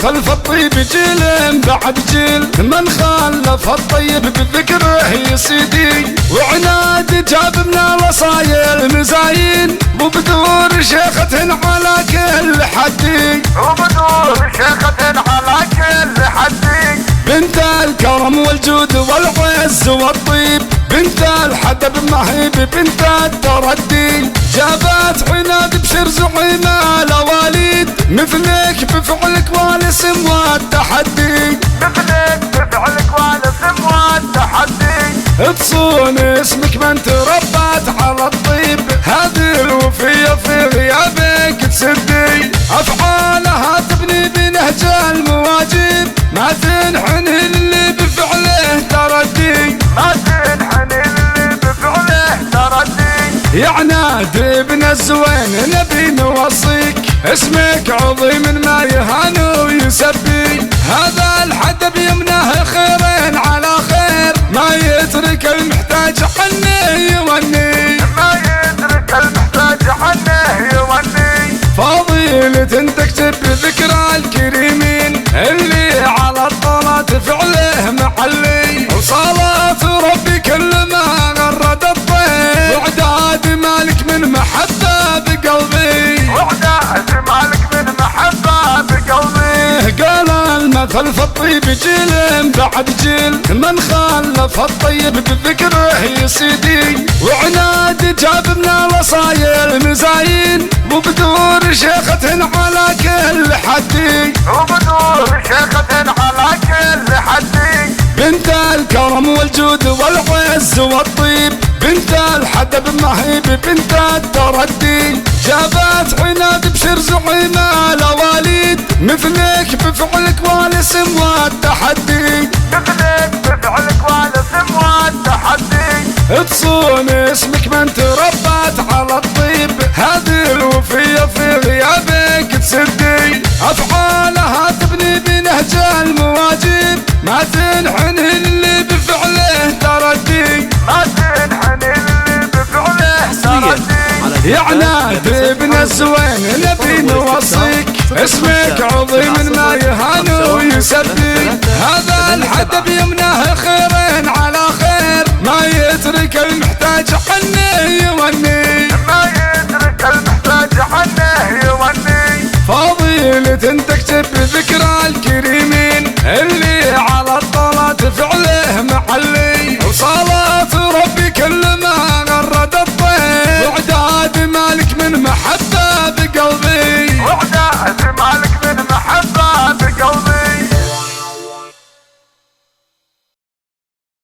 المثل في الطيب جيل بعد جيل، من خلف الطيب بذكره يسيدي، وعناد جاب من الاصايل مزاين، وبدور شيخة على كل حدي، وبدور شيخة على كل حدي، بنت الكرم والجود والعز والطيب، بنت الحدب مهيب بنت التردي، جابت عناد بشر زعيم الاواليد، مثلك بفعلك والاسم والتحدي، مثلك بفعلك والاسم والتحدي، تصون اسمك من تربت على الطيب، هذه الوفية في غيابك تسدي، افعالها تبني بنهج المواجب، ما تنحني اللي بفعله تردي، ما تنحني اللي بفعله تردي، يا عناد ابن الزوين نبي نوصيك، اسمك عظيم ما يهان ويسبي، هذا الحدب يمنه خيرين على خير، ما يترك المحتاج عنه يوني، ما يترك المحتاج عنه يوني، فضيلة تكتب ذكرى الكريمين، اللي على الطلات فعله محلي، وصلاة ربي كل ما غرد الطير، وعداد مالك من محبة بقلبي، وعداد مالك من محبة بقلبي، قال المثل في الطيب جيل بعد جيل، من خلف الطيب بذكره يسيدي، وعناد جاب من الاصايل مزاين، وبدور شيخة على كل حدي، وبدور شيخة على كل حدي، بنت الكرم والجود والعز والطيب، بنت الحدب مهيب بنت التردي، جابت عناد بشر زعيم الاواليد، مثلك بفعلك والاسم والتحدي، مثلك بفعلك والاسم والتحدي، تصون اسمك من تربت على الطيب، هذه الوفية في غيابك تسدي، افعالها تبني بنهج المواجب، ما تنحني اللي بفعله تردي، ما تنحني اللي بفعله تردي، يا عناد ابن الزوين نبي نوصيك، اسمك عظيم ما يهان ويسبي، هذا الحدب يمنه خيرين على خير، ما يترك المحتاج عنه يوني، ما يترك المحتاج عنه يوني، فضيلة تكتب ذكر